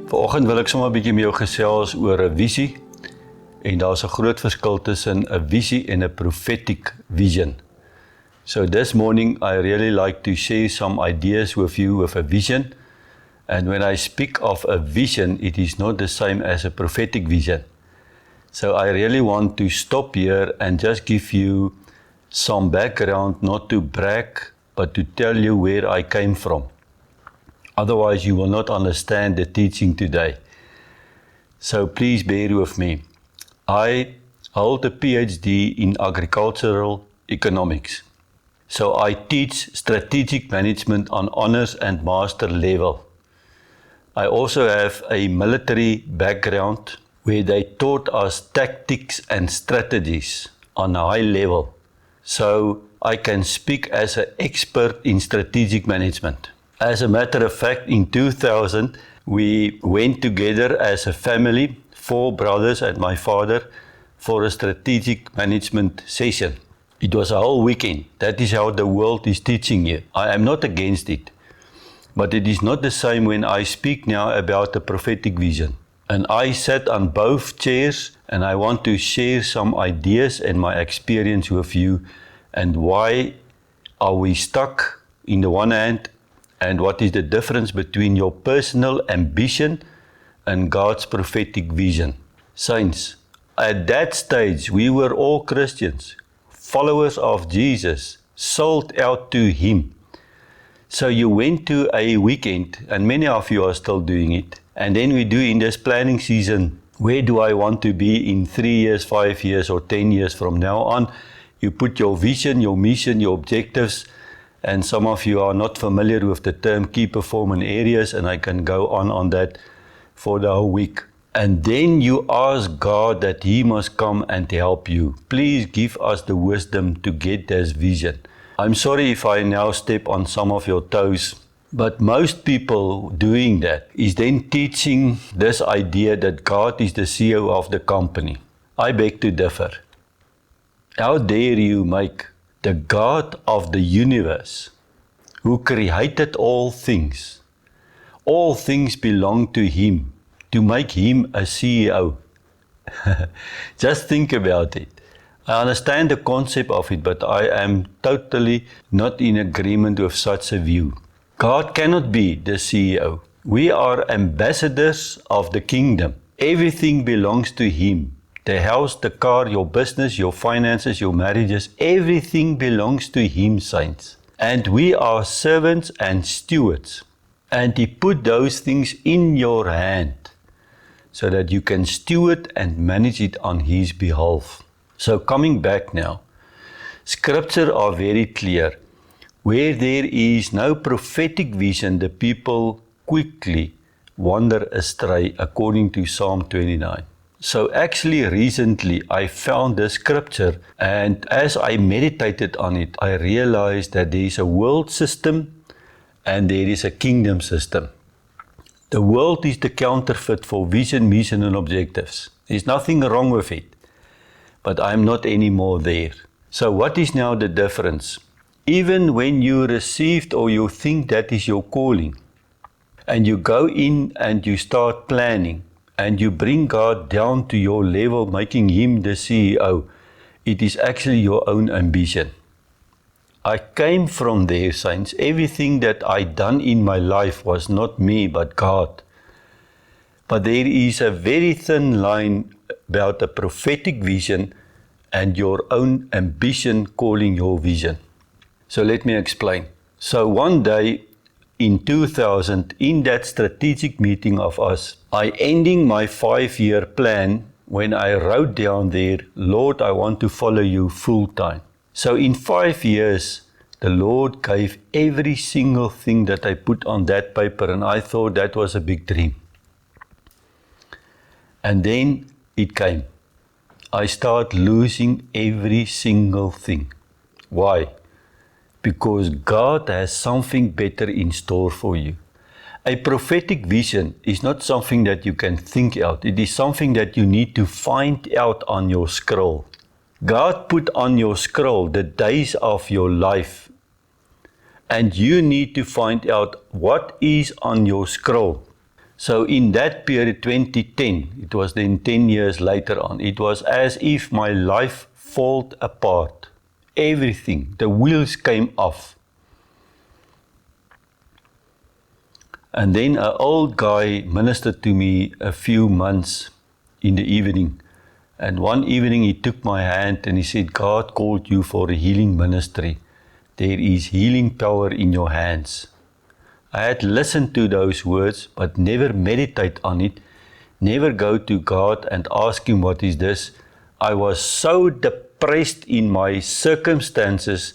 Vanoggend wil ek sommer 'n bietjie met jou gesels oor 'n visie. En daar's 'n groot verskil tussen 'n visie en 'n prophetic vision. So this morning I really like to share some ideas with you with a vision. And when I speak of a vision, it is not the same as a prophetic vision. So I really want to stop here and just give you some background, not to brag, but to tell you where I came from. Otherwise, you will not understand the teaching today. So please bear with me. I hold a PhD in agricultural economics. So I teach strategic management on honors and master level. I also have a military background where they taught us tactics and strategies on a high level. So I can speak as an expert in strategic management. As a matter of fact, in 2000, we went together as a family, 4 brothers and my father, for a strategic management session. It was a whole weekend. That is how the world is teaching you. I am not against it. But it is not the same when I speak now about the prophetic vision. And I sat on both chairs and I want to share some ideas and my experience with you and why are we stuck in the one hand and what is the difference between your personal ambition and God's prophetic vision. Saints, at that stage we were all Christians, followers of Jesus, sold out to Him. So you went to a weekend, and many of you are still doing it, and then we do in this planning season, where do I want to be in 3 years, 5 years, or 10 years from now on? You put your vision, your mission, your objectives, and some of you are not familiar with the term key performance areas, and I can go on that for the whole week. And then you ask God that He must come and help you. Please give us the wisdom to get this vision. I'm sorry if I now step on some of your toes, but most people doing that is then teaching this idea that God is the CEO of the company. I beg to differ. How dare you make the God of the universe, who created all things belong to Him, to make Him a CEO. Just think about it. I understand the concept of it, but I am totally not in agreement with such a view. God cannot be the CEO. We are ambassadors of the kingdom. Everything belongs to Him. The house, the car, your business, your finances, your marriages, everything belongs to Him, saints. And we are servants and stewards. And He put those things in your hand so that you can steward and manage it on His behalf. So coming back now, scripture are very clear. Where there is no prophetic vision, the people quickly wander astray, according to Psalm 29. So actually recently I found the scripture, and as I meditated on it, I realized that there is a world system and there is a kingdom system. The world is the counterfeit for vision, mission and objectives. There's nothing wrong with it, but I'm not anymore there. So what is now the difference? Even when you received or you think that is your calling, and you go in and you start planning, and you bring God down to your level, making Him the CEO, it is actually your own ambition. I came from there, saints. Everything that I done in my life was not me, but God. But there is a very thin line about a prophetic vision and your own ambition calling your vision. So let me explain. So one day, in 2000, in that strategic meeting of us, I ending my 5-year plan when I wrote down there, Lord, I want to follow you full time. So in 5 years, the Lord gave every single thing that I put on that paper, and I thought that was a big dream. And then it came. I start losing every single thing. Why? Because God has something better in store for you. A prophetic vision is not something that you can think out. It is something that you need to find out on your scroll. God put on your scroll the days of your life. And you need to find out what is on your scroll. So in that period, 2010, it was then 10 years later on, it was as if my life fell apart. Everything, the wheels came off. And then an old guy ministered to me a few months in the evening. And one evening he took my hand and he said, God called you for a healing ministry. There is healing power in your hands. I had listened to those words, but never meditate on it, never go to God and ask Him, what is this? I was so depressed in my circumstances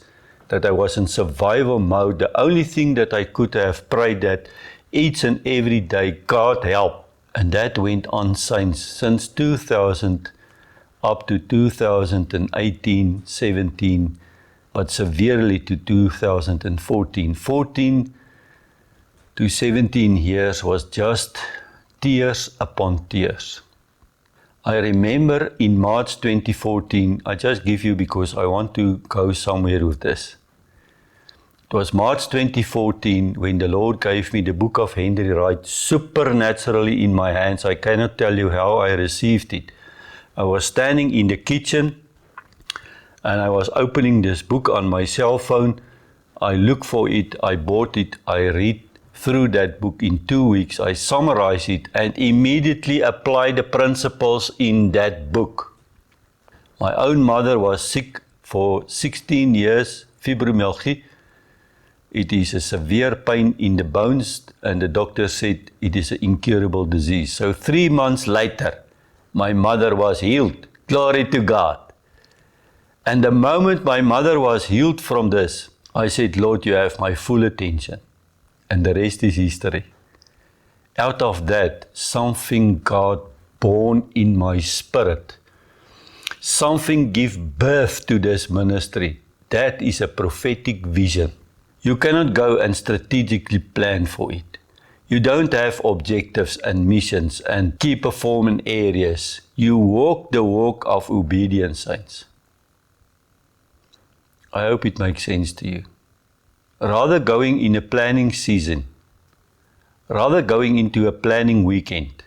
that I was in survival mode. The only thing that I could have prayed that each and every day, God help. And that went on since 2000 up to 2018, 17, but severely to 2014. 14 to 17 years was just tears upon tears. I remember in March 2014, I just give you because I want to go somewhere with this. It was March 2014 when the Lord gave me the book of Henry Wright supernaturally in my hands. I cannot tell you how I received it. I was standing in the kitchen and I was opening this book on my cell phone. I looked for it, I bought it, I read through that book in 2 weeks. I summarized it and immediately applied the principles in that book. My own mother was sick for 16 years, fibromyalgia. It is a severe pain in the bones and the doctor said it is an incurable disease. So 3 months later, my mother was healed. Glory to God. And the moment my mother was healed from this, I said, Lord, you have my full attention. And the rest is history. Out of that, something got born in my spirit. Something gave birth to this ministry. That is a prophetic vision. You cannot go and strategically plan for it. You don't have objectives and missions and key performance areas. You walk the walk of obedience, saints. I hope it makes sense to you. Rather going in a planning season, rather going into a planning weekend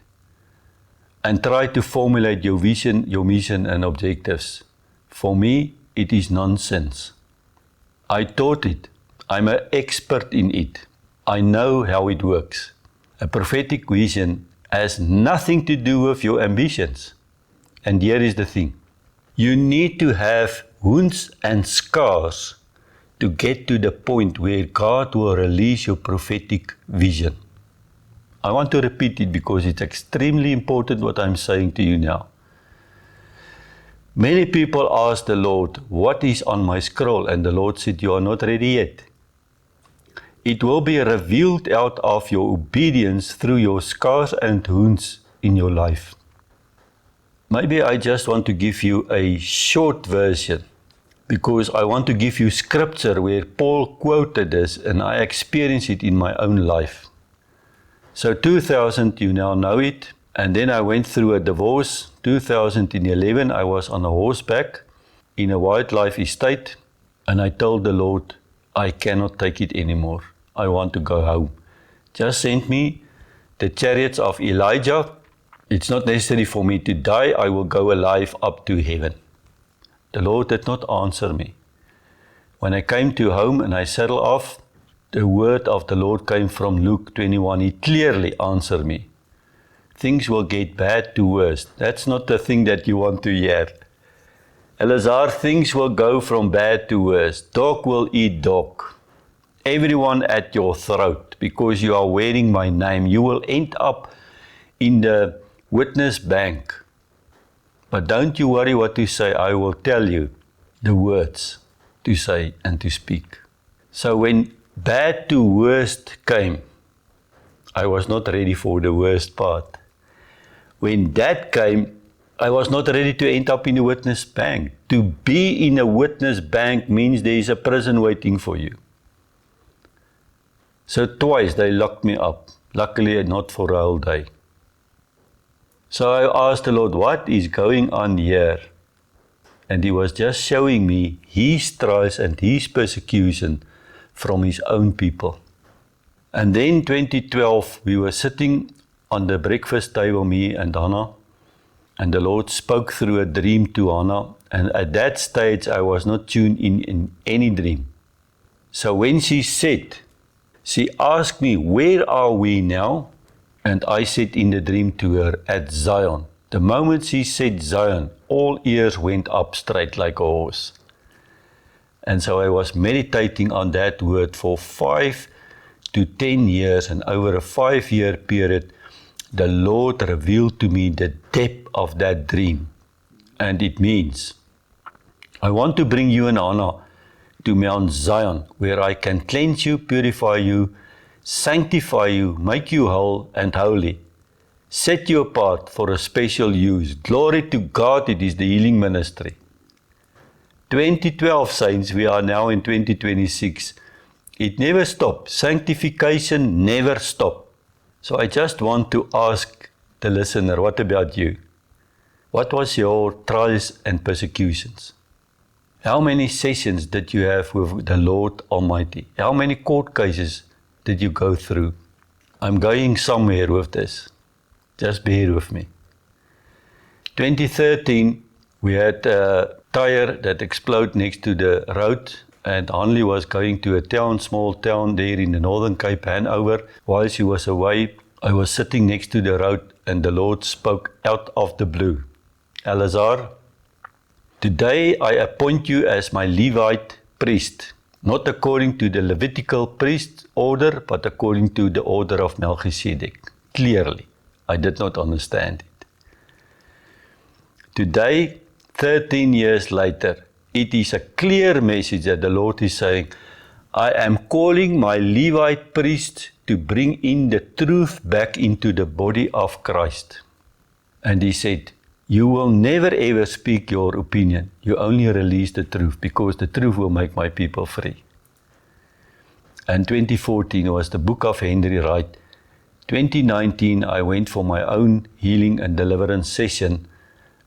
and try to formulate your vision, your mission and objectives. For me, it is nonsense. I taught it. I'm an expert in it. I know how it works. A prophetic vision has nothing to do with your ambitions. And here is the thing. You need to have wounds and scars to get to the point where God will release your prophetic vision. I want to repeat it because it's extremely important what I'm saying to you now. Many people ask the Lord, what is on my scroll? And the Lord said, you are not ready yet. It will be revealed out of your obedience through your scars and wounds in your life. Maybe I just want to give you a short version because I want to give you scripture where Paul quoted this and I experienced it in my own life. So 2000, you now know it. And then I went through a divorce. 2011, I was on a horseback in a wildlife estate. And I told the Lord, I cannot take it anymore. I want to go home. Just send me the chariots of Elijah. It's not necessary for me to die. I will go alive up to heaven. The Lord did not answer me. When I came to home and I settled off, the word of the Lord came from Luke 21. He clearly answered me. Things will get bad to worse. That's not the thing that you want to hear. Elazar, things will go from bad to worse. Dog will eat dog. Everyone at your throat, because you are wearing my name. You will end up in the witness bank. But don't you worry what to say. I will tell you the words to say and to speak. So when bad to worst came, I was not ready for the worst part. When that came, I was not ready to end up in a witness bank. To be in a witness bank means there is a prison waiting for you. So twice they locked me up. Luckily not for a whole day. So I asked the Lord, what is going on here? And He was just showing me His trials and His persecution from His own people. And then 2012, we were sitting on the breakfast table, me and Hannah, and the Lord spoke through a dream to Hannah, and at that stage I was not tuned in any dream. So when she asked me, where are we now? And I said in the dream to her, at Zion. The moment she said Zion, all ears went up straight like a horse. And so I was meditating on that word for 5 to 10 years, and over a 5-year period, the Lord revealed to me the depth of that dream. And it means, I want to bring you and Hannah to Mount Zion, where I can cleanse you, purify you, sanctify you, make you whole and holy, set you apart for a special use. Glory to God, it is the healing ministry. 2012 saints, we are now in 2026. It never stopped. Sanctification never stopped. So I just want to ask the listener, what about you? What was your trials and persecutions? How many sessions did you have with the Lord Almighty? How many court cases did you go through? I'm going somewhere with this. Just bear with me. 2013, we had a tire that exploded next to the road, and Hanley was going to a town, small town there in the Northern Cape, Hanover. While she was away, I was sitting next to the road, and the Lord spoke out of the blue. Eleazar, today I appoint you as my Levite priest, not according to the Levitical priest order, but according to the order of Melchizedek. Clearly, I did not understand it. Today, 13 years later, it is a clear message that the Lord is saying, I am calling my Levite priest to bring in the truth back into the body of Christ. And he said, you will never ever speak your opinion. You only release the truth, because the truth will make my people free. And 2014 was the book of Henry Wright. 2019, I went for my own healing and deliverance session.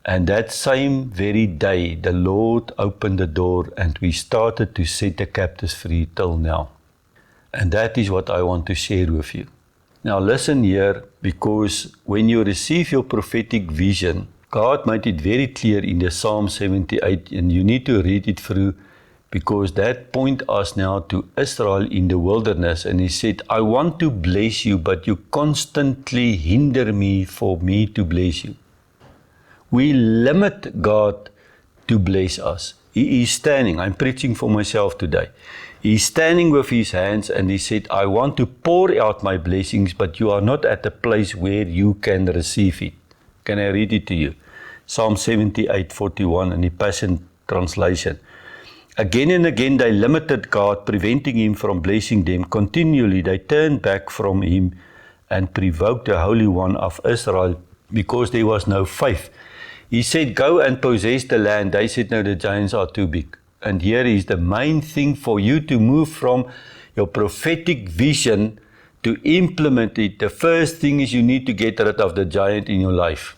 And that same very day, the Lord opened the door and we started to set the captives free till now. And that is what I want to share with you. Now listen here, because when you receive your prophetic vision, God made it very clear in the Psalm 78, and you need to read it through, because that points us now to Israel in the wilderness. And he said, I want to bless you, but you constantly hinder me for me to bless you. We limit God to bless us. He is standing, I'm preaching for myself today. He's standing with his hands and he said, I want to pour out my blessings, but you are not at the place where you can receive it. Can I read it to you? Psalm 78:41 in the Passion Translation. Again and again they limited God, preventing him from blessing them. Continually they turned back from him and provoked the Holy One of Israel, because there was no faith. He said, go and possess the land. They said, no, the giants are too big. And here is the main thing for you to move from your prophetic vision to implement it. The first thing is you need to get rid of the giant in your life.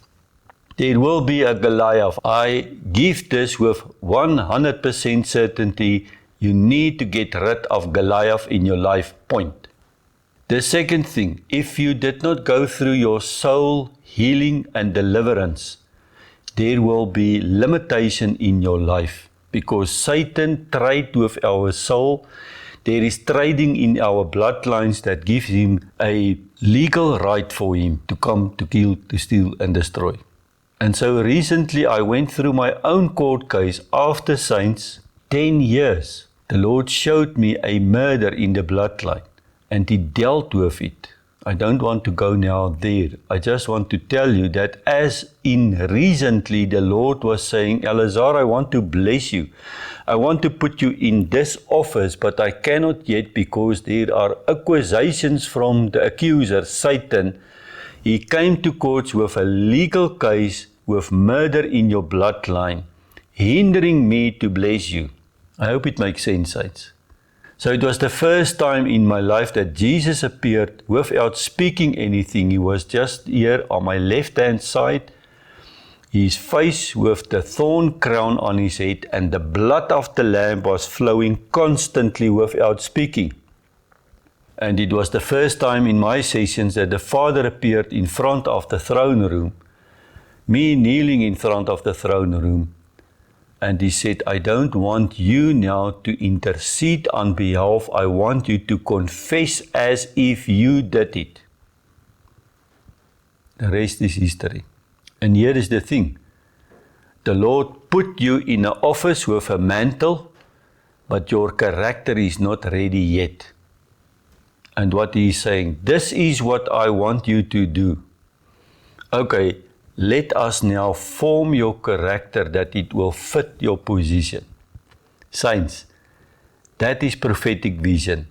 There will be a Goliath. I give this with 100% certainty. You need to get rid of Goliath in your life, point. The second thing, if you did not go through your soul healing and deliverance, there will be limitation in your life, because Satan trades with our soul. There is trading in our bloodlines that gives him a legal right for him to come to kill, to steal and destroy. And so recently I went through my own court case after saints, 10 years. The Lord showed me a murder in the bloodline and he dealt with it. I don't want to go now there. I just want to tell you that as in recently the Lord was saying, Eleazar, I want to bless you. I want to put you in this office, but I cannot yet because there are accusations from the accuser, Satan. He came to courts with a legal case with murder in your bloodline, hindering me to bless you. I hope it makes sense, saints. So it was the first time in my life that Jesus appeared without speaking anything. He was just here on my left-hand side, his face with the thorn crown on his head, and the blood of the Lamb was flowing constantly without speaking. And it was the first time in my sessions that the Father appeared in front of the throne room, me kneeling in front of the throne room. And he said, I don't want you now to intercede on behalf. I want you to confess as if you did it. The rest is history. And here is the thing. The Lord put you in an office with a mantle, but your character is not ready yet. And what he is saying, this is what I want you to do. Okay, let us now form your character that it will fit your position. Saints, that is prophetic vision.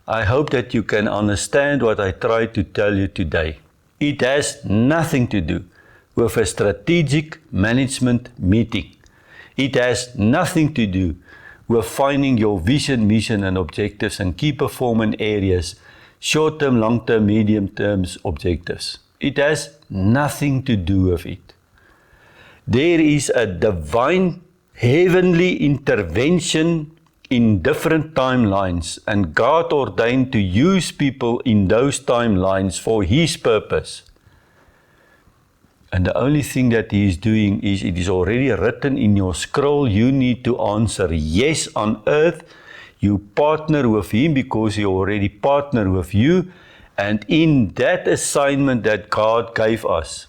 I hope that you can understand what I try to tell you today. It has nothing to do with a strategic management meeting. It has nothing to do with finding your vision, mission, and objectives and key performance areas, short-term, long-term, medium-term objectives. It has nothing to do with it. There is a divine, heavenly intervention in different timelines, and God ordained to use people in those timelines for His purpose. And the only thing that He is doing is, it is already written in your scroll, you need to answer yes on earth. You partner with Him because He already partnered with you. And in that assignment that God gave us,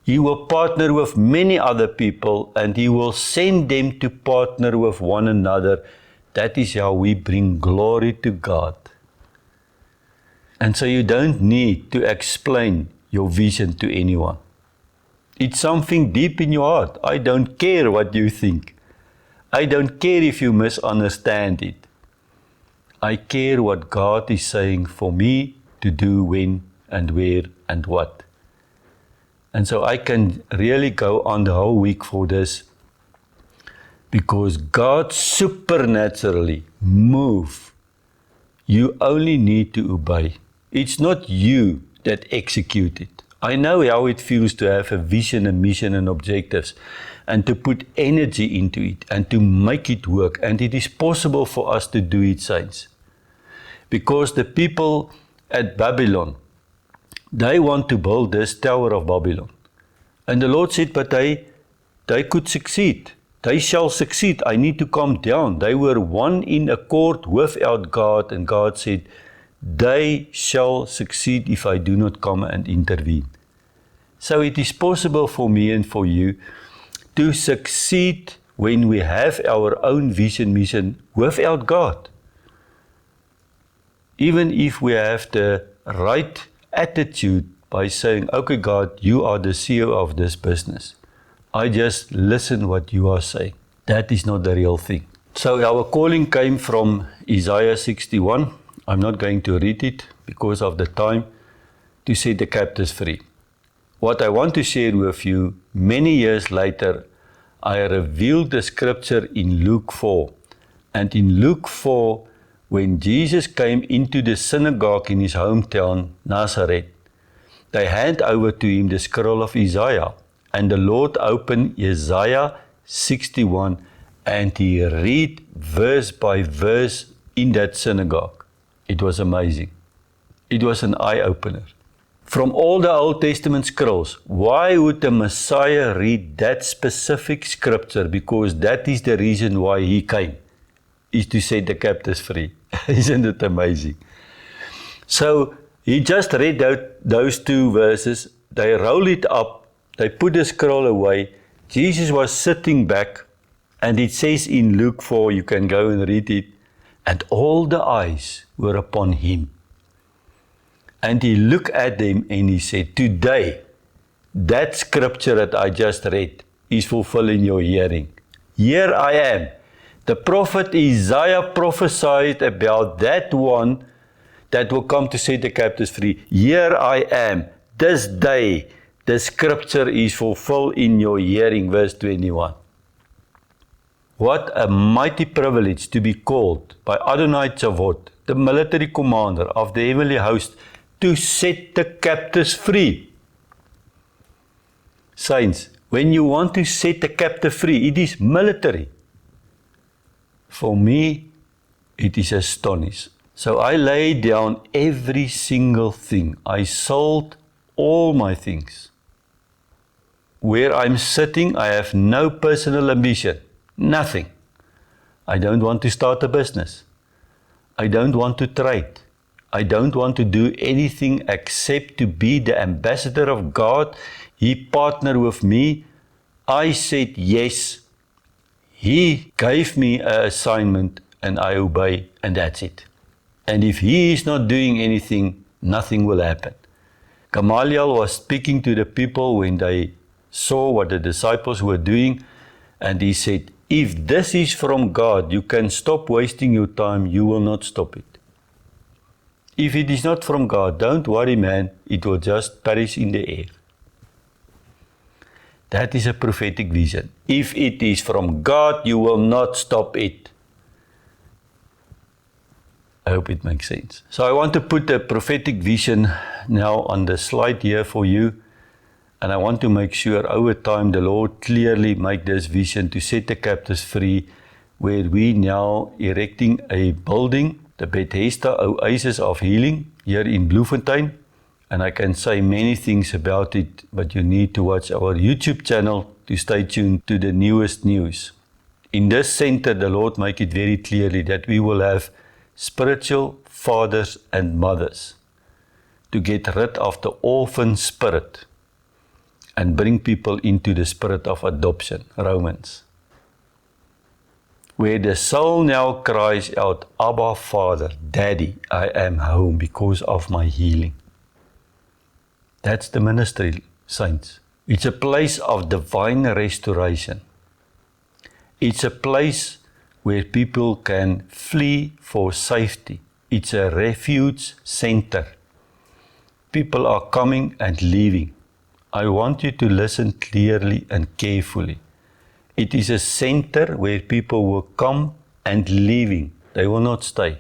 He will partner with many other people and He will send them to partner with one another. That is how we bring glory to God. And so you don't need to explain your vision to anyone. It's something deep in your heart. I don't care what you think. I don't care if you misunderstand it. I care what God is saying for me to do when and where and what. And so I can really go on the whole week for this, because God supernaturally moves. You only need to obey. It's not you that execute it. I know how it feels to have a vision, a mission, and objectives, and to put energy into it, and to make it work. And it is possible for us to do it, saints. Because the people at Babylon, they want to build this Tower of Babylon. And the Lord said, but they could succeed. They shall succeed. I need to come down. They were one in accord without God, and God said, they shall succeed if I do not come and intervene. So it is possible for me and for you to succeed when we have our own vision, mission without God. Even if we have the right attitude by saying, okay, God, you are the CEO of this business. I just listen what you are saying. That is not the real thing. So our calling came from Isaiah 61. I'm not going to read it because of the time, to set the captives free. What I want to share with you, many years later, I revealed the scripture in Luke 4. And in Luke 4, when Jesus came into the synagogue in his hometown, Nazareth, they hand over to him the scroll of Isaiah. And the Lord opened Isaiah 61 and he read verse by verse in that synagogue. It was amazing. It was an eye-opener. From all the Old Testament scrolls, why would the Messiah read that specific scripture? Because that is the reason why he came, is to set the captives free. Isn't it amazing? So he just read out those two verses. They roll it up. They put the scroll away. Jesus was sitting back, and it says in Luke 4, you can go and read it, and all the eyes were upon him. And he looked at them and he said, today, that scripture that I just read is fulfilled in your hearing. Here I am. The prophet Isaiah prophesied about that one that will come to set the captives free. Here I am. This day, the scripture is fulfilled in your hearing, verse 21. What a mighty privilege to be called by Adonai Tzavot, the military commander of the heavenly host, to set the captives free. Saints, when you want to set the captive free, it is military. For me, it is astonishing. So I laid down every single thing. I sold all my things. Where I'm sitting, I have no personal ambition. Nothing. I don't want to start a business. I don't want to trade. I don't want to do anything except to be the ambassador of God. He partnered with me. I said yes. He gave me an assignment and I obey, and that's it. And if he is not doing anything, nothing will happen. Gamaliel was speaking to the people when they saw what the disciples were doing, and he said, if this is from God, you can stop wasting your time, you will not stop it. If it is not from God, don't worry, man, it will just perish in the air. That is a prophetic vision. If it is from God, you will not stop it. I hope it makes sense. So I want to put a prophetic vision now on the slide here for you. And I want to make sure over time the Lord clearly make this vision to set the captives free, where we now erecting a building, the Bethesda Oasis of Healing here in Bloemfontein. And I can say many things about it, but you need to watch our YouTube channel to stay tuned to the newest news. In this center, the Lord make it very clearly that we will have spiritual fathers and mothers to get rid of the orphan spirit and bring people into the spirit of adoption, Romans. Where the soul now cries out, Abba, Father, Daddy, I am home because of my healing. That's the ministry, saints. It's a place of divine restoration. It's a place where people can flee for safety. It's a refuge center. People are coming and leaving. I want you to listen clearly and carefully. It is a center where people will come and leaving. They will not stay.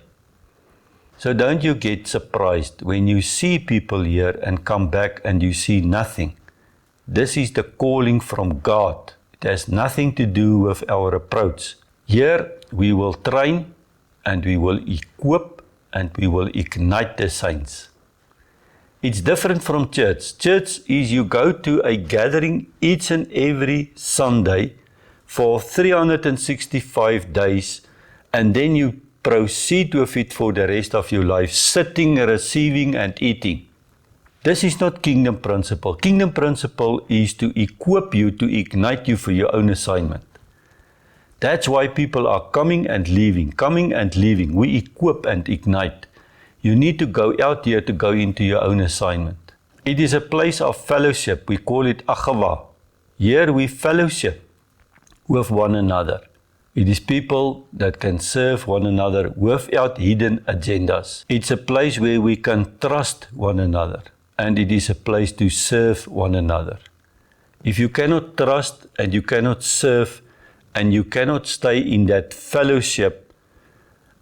So don't you get surprised when you see people here and come back and you see nothing. This is the calling from God. It has nothing to do with our approach. Here we will train and we will equip and we will ignite the saints. It's different from church. Church is you go to a gathering each and every Sunday for 365 days and then you proceed with it for the rest of your life, sitting, receiving and eating. This is not kingdom principle. Kingdom principle is to equip you, to ignite you for your own assignment. That's why people are coming and leaving, coming and leaving. We equip and ignite. You need to go out here to go into your own assignment. It is a place of fellowship. We call it Achava. Here we fellowship with one another. It is people that can serve one another without hidden agendas. It's a place where we can trust one another. And it is a place to serve one another. If you cannot trust and you cannot serve and you cannot stay in that fellowship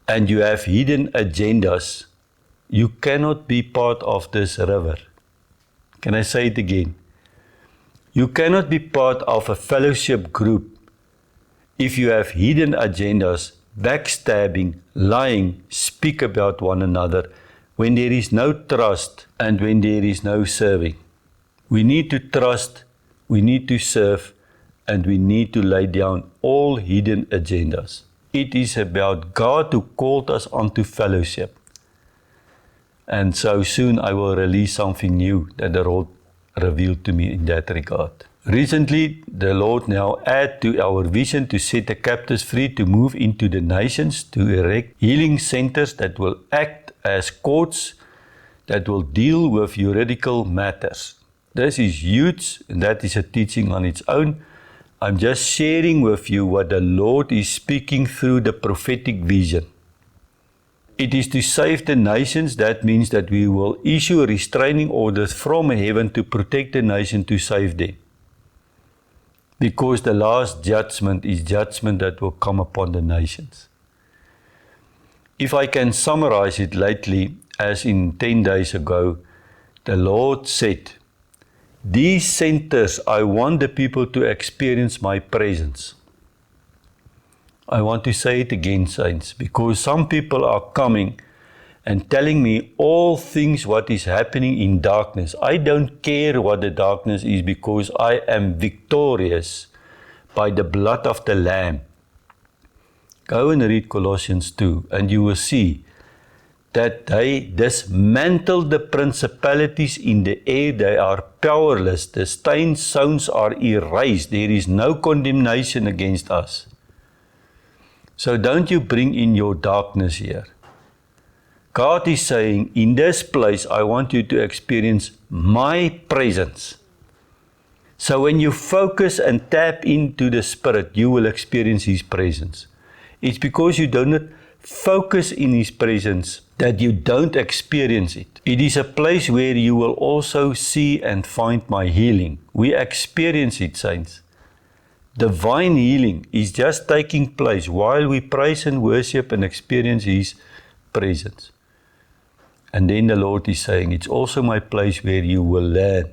and you have hidden agendas, you cannot be part of this river. Can I say it again? You cannot be part of a fellowship group if you have hidden agendas, backstabbing, lying, speak about one another, when there is no trust and when there is no serving. We need to trust, we need to serve, and we need to lay down all hidden agendas. It is about God who called us onto fellowship. And so soon I will release something new that the Lord revealed to me in that regard. Recently, the Lord now add to our vision to set the captives free, to move into the nations, to erect healing centers that will act as courts that will deal with juridical matters. This is huge, and that is a teaching on its own. I'm just sharing with you what the Lord is speaking through the prophetic vision. It is to save the nations. That means that we will issue restraining orders from heaven to protect the nation, to save them. Because the last judgment is judgment that will come upon the nations. If I can summarize it lately, as in 10 days ago, the Lord said, these centers, I want the people to experience my presence. I want to say it again, saints, because some people are coming and telling me all things what is happening in darkness. I don't care what the darkness is because I am victorious by the blood of the Lamb. Go and read Colossians 2 and you will see that they dismantle the principalities in the air. They are powerless. The stained stones are erased. There is no condemnation against us. So don't you bring in your darkness here. God is saying, in this place, I want you to experience my presence. So when you focus and tap into the Spirit, you will experience His presence. It's because you do not focus in His presence that you don't experience it. It is a place where you will also see and find my healing. We experience it, saints. Divine healing is just taking place while we praise and worship and experience His presence. And then the Lord is saying, it's also my place where you will learn.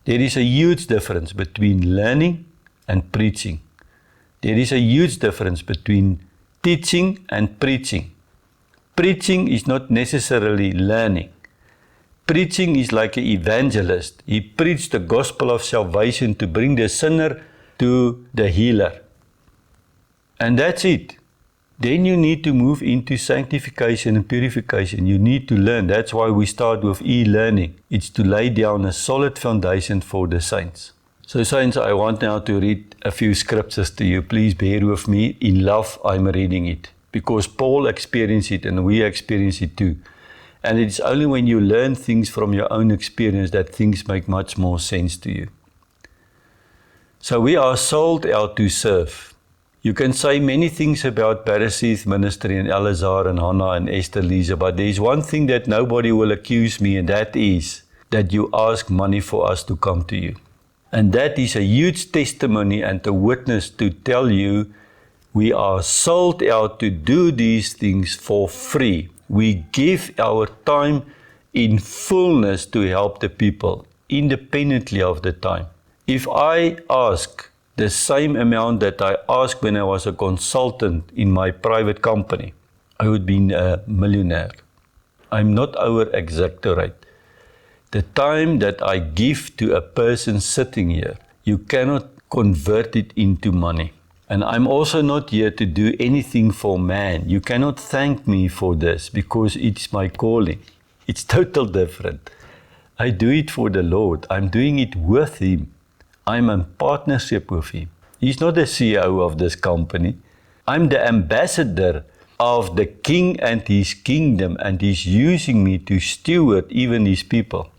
There is a huge difference between learning and preaching. There is a huge difference between teaching and preaching. Preaching is not necessarily learning. Preaching is like an evangelist. He preached the gospel of salvation to bring the sinner to the healer. And that's it. Then you need to move into sanctification and purification. You need to learn. That's why we start with e-learning. It's to lay down a solid foundation for the saints. So saints, I want now to read a few scriptures to you. Please bear with me. In love, I'm reading it. Because Paul experienced it and we experience it too. And it's only when you learn things from your own experience that things make much more sense to you. So we are sold out to serve. You can say many things about Parasith ministry and Eleazar and Hannah and Esther Lisa, but there is one thing that nobody will accuse me, and that is that you ask money for us to come to you. And that is a huge testimony and a witness to tell you we are sold out to do these things for free. We give our time in fullness to help the people, independently of the time. If I ask the same amount that I asked when I was a consultant in my private company, I would be a millionaire. I'm not over-exaggerate. The time that I give to a person sitting here, you cannot convert it into money. And I'm also not here to do anything for man. You cannot thank me for this because it's my calling. It's totally different. I do it for the Lord. I'm doing it with Him. I'm in partnership with Him. He's not the CEO of this company. I'm the ambassador of the King and His kingdom, and He's using me to steward even His people.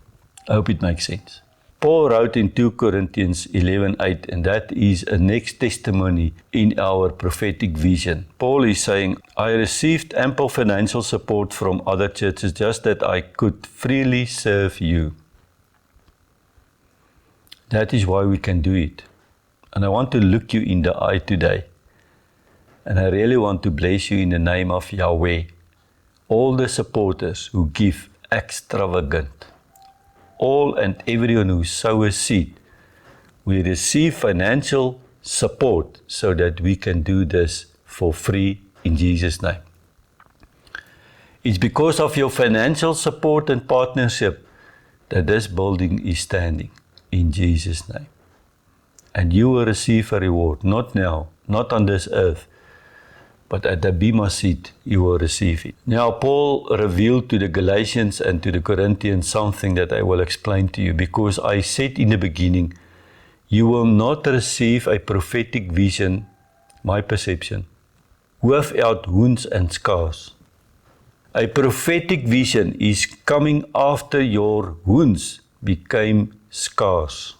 I hope it makes sense. Paul wrote in 2 Corinthians 11:8, and that is a next testimony in our prophetic vision. Paul is saying, I received ample financial support from other churches just that I could freely serve you. That is why we can do it. And I want to look you in the eye today. And I really want to bless you in the name of Yahweh. All the supporters who give extravagant. All and everyone who sow a seed. We receive financial support so that we can do this for free in Jesus' name. It's because of your financial support and partnership that this building is standing. In Jesus' name. And you will receive a reward, not now, not on this earth, but at the Bema seat you will receive it. Now Paul revealed to the Galatians and to the Corinthians something that I will explain to you, because I said in the beginning, you will not receive a prophetic vision, my perception, without wounds and scars. A prophetic vision is coming after your wounds became scars.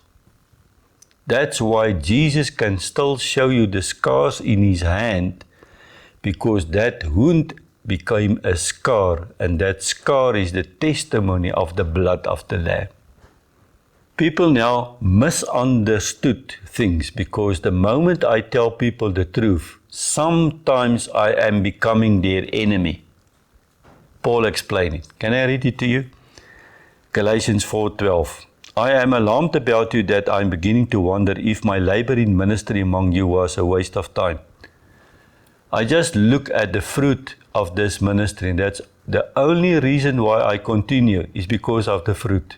That's why Jesus can still show you the scars in His hand, because that wound became a scar, and that scar is the testimony of the blood of the Lamb. People now misunderstood things, because the moment I tell people the truth, sometimes I am becoming their enemy. Paul explained it. Can I read it to you? Galatians 4:12. I am alarmed about you that I am beginning to wonder if my labor in ministry among you was a waste of time. I just look at the fruit of this ministry, and that's the only reason why I continue, is because of the fruit.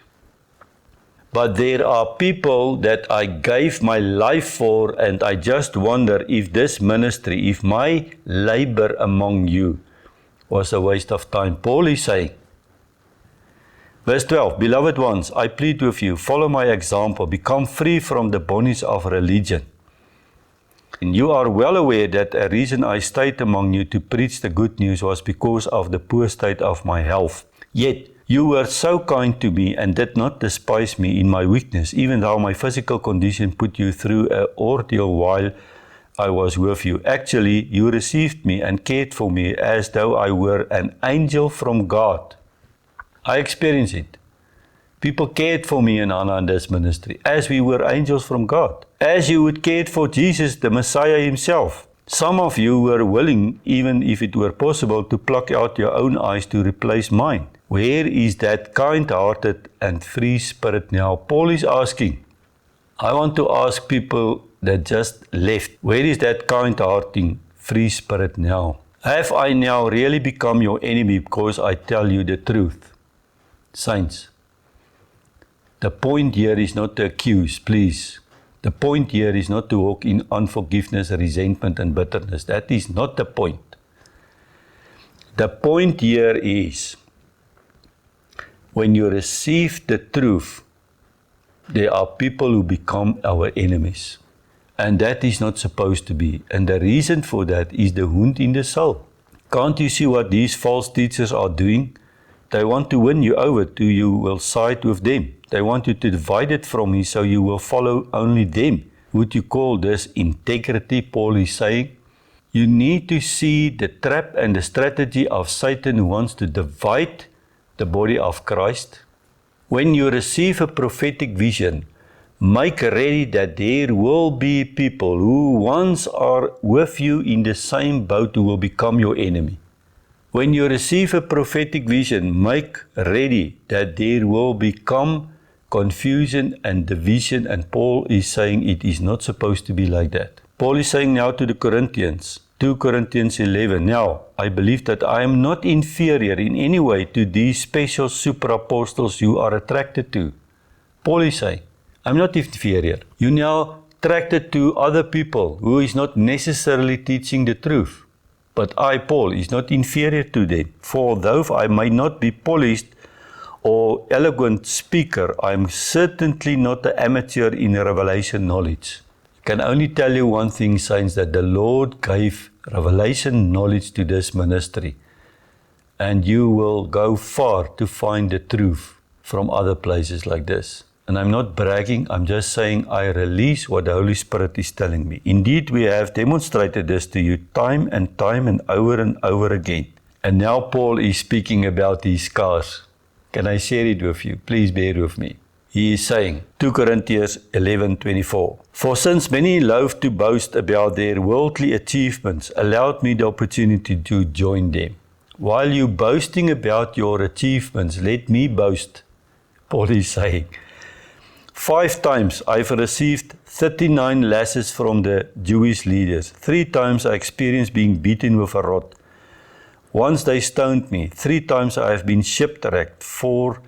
But there are people that I gave my life for, and I just wonder if this ministry, if my labor among you was a waste of time. Paul is saying, verse 12, beloved ones, I plead with you, follow my example, become free from the bondage of religion. And you are well aware that a reason I stayed among you to preach the good news was because of the poor state of my health. Yet, you were so kind to me and did not despise me in my weakness, even though my physical condition put you through an ordeal while I was with you. Actually, you received me and cared for me as though I were an angel from God. I experienced it. People cared for me and Anna in this ministry as we were angels from God. As you would care for Jesus, the Messiah himself. Some of you were willing, even if it were possible, to pluck out your own eyes to replace mine. Where is that kind-hearted and free spirit now? Paul is asking. I want to ask people that just left, where is that kind-hearted, free spirit now? Have I now really become your enemy because I tell you the truth? Saints, the point here is not to accuse, please. The point here is not to walk in unforgiveness, resentment, and bitterness. That is not the point. The point here is, when you receive the truth, there are people who become our enemies. And that is not supposed to be. And the reason for that is the wound in the soul. Can't you see what these false teachers are doing? They want to win you over till you will side with them. They want you to divide it from me so you will follow only them. Would you call this integrity? Paul is saying. You need to see the trap and the strategy of Satan who wants to divide the body of Christ. When you receive a prophetic vision, make ready that there will be people who once are with you in the same boat who will become your enemy. When you receive a prophetic vision, make ready that there will become confusion and division, and Paul is saying it is not supposed to be like that. Paul is saying now to the Corinthians, 2 Corinthians 11, now, I believe that I am not inferior in any way to these special super apostles you are attracted to. Paul is saying, I'm not inferior. You now attracted to other people who is not necessarily teaching the truth. But I, Paul, is not inferior to them. For though I may not be polished or eloquent speaker, I am certainly not an amateur in revelation knowledge. I can only tell you one thing, saints, that the Lord gave revelation knowledge to this ministry. And you will go far to find the truth from other places like this. And I'm not bragging, I'm just saying I release what the Holy Spirit is telling me. Indeed, we have demonstrated this to you time and over again. And now Paul is speaking about these scars. Can I share it with you? Please bear with me. He is saying, 2 Corinthians 11:24, for since many love to boast about their worldly achievements, allowed me the opportunity to join them. While you boasting about your achievements, let me boast, Paul is saying. 5 times I've received 39 lashes from the Jewish leaders. 3 times I experienced being beaten with a rod. Once they stoned me. 3 times I have been shipwrecked. For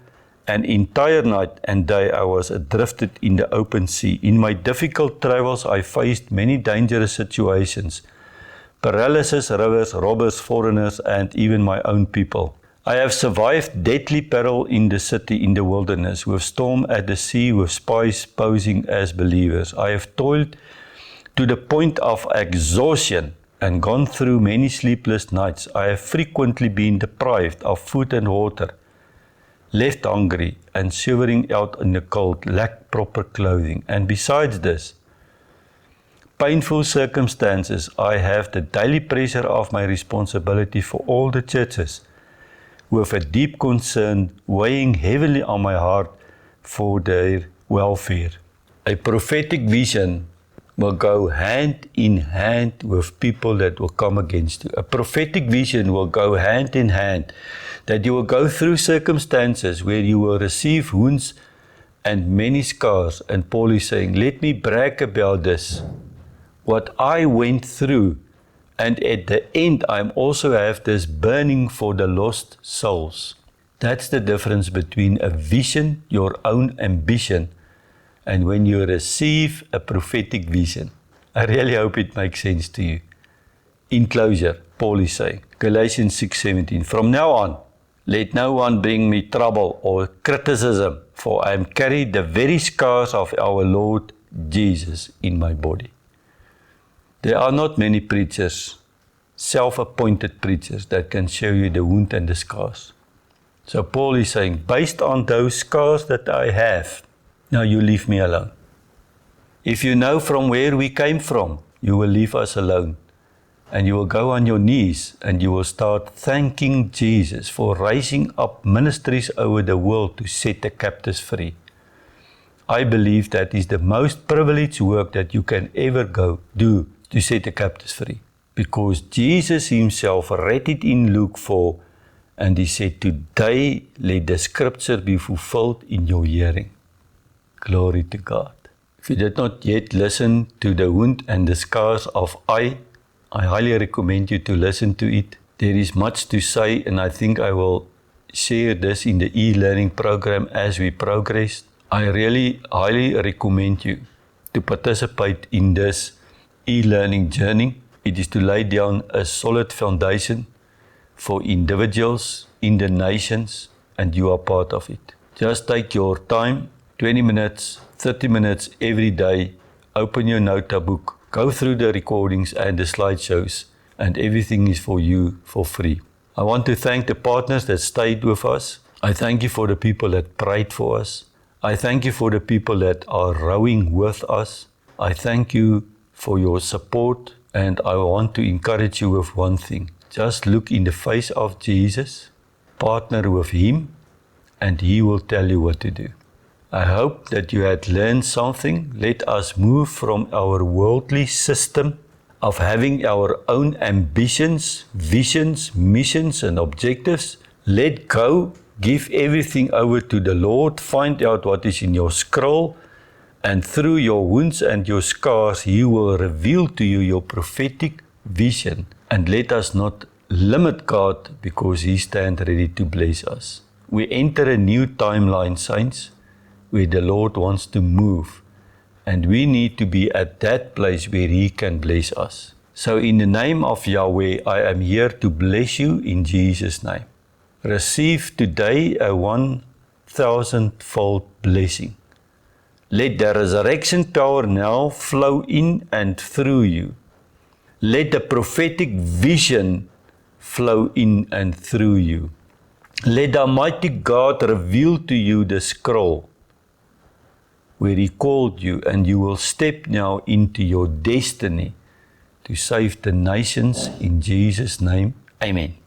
an entire night and day I was adrift in the open sea. In my difficult travels I faced many dangerous situations. Paralysis, rivers, robbers, foreigners, and even my own people. I have survived deadly peril in the city, in the wilderness, with storm at the sea, with spies posing as believers. I have toiled to the point of exhaustion and gone through many sleepless nights. I have frequently been deprived of food and water, left hungry and shivering out in the cold, lacked proper clothing. And besides this, painful circumstances, I have the daily pressure of my responsibility for all the churches, with a deep concern weighing heavily on my heart for their welfare. A prophetic vision will go hand in hand with people that will come against you. A prophetic vision will go hand in hand, that you will go through circumstances where you will receive wounds and many scars. And Paul is saying, let me brag about this. What I went through And at the end, I also have this burning for the lost souls. That's the difference between a vision, your own ambition, and when you receive a prophetic vision. I really hope it makes sense to you. In closure, Paul is saying, Galatians 6:17, from now on, let no one bring me trouble or criticism, for I am carried the very scars of our Lord Jesus in my body. There are not many preachers, self-appointed preachers, that can show you the wound and the scars. So Paul is saying, based on those scars that I have, now you leave me alone. If you know from where we came from, you will leave us alone. And you will go on your knees and you will start thanking Jesus for raising up ministries over the world to set the captives free. I believe that is the most privileged work that you can ever do to set the captives free. Because Jesus himself read it in Luke 4 and he said, today let the scripture be fulfilled in your hearing. Glory to God. If you did not yet listen to the wound and the scars of I highly recommend you to listen to it. There is much to say, and I think I will share this in the e-learning program as we progress. I really highly recommend you to participate in this e-learning journey. It is to lay down a solid foundation for individuals in the nations, and you are part of it. Just take your time, 20 minutes, 30 minutes every day. Open your notebook. Go through the recordings and the slideshows, and everything is for you for free. I want to thank the partners that stayed with us. I thank you for the people that prayed for us. I thank you for the people that are rowing with us. I thank you for your support, and I want to encourage you with one thing. Just look in the face of Jesus, partner with him, and he will tell you what to do. I hope that you had learned something. Let us move from our worldly system of having our own ambitions, visions, missions, and objectives. Let go, give everything over to the Lord, find out what is in your scroll, and through your wounds and your scars, he will reveal to you your prophetic vision. And let us not limit God, because he stands ready to bless us. We enter a new timeline, saints, where the Lord wants to move, and we need to be at that place where he can bless us. So in the name of Yahweh, I am here to bless you in Jesus' name. Receive today a 1,000-fold blessing. Let the resurrection power now flow in and through you. Let the prophetic vision flow in and through you. Let the Almighty God reveal to you the scroll where he called you, and you will step now into your destiny to save the nations in Jesus' name. Amen.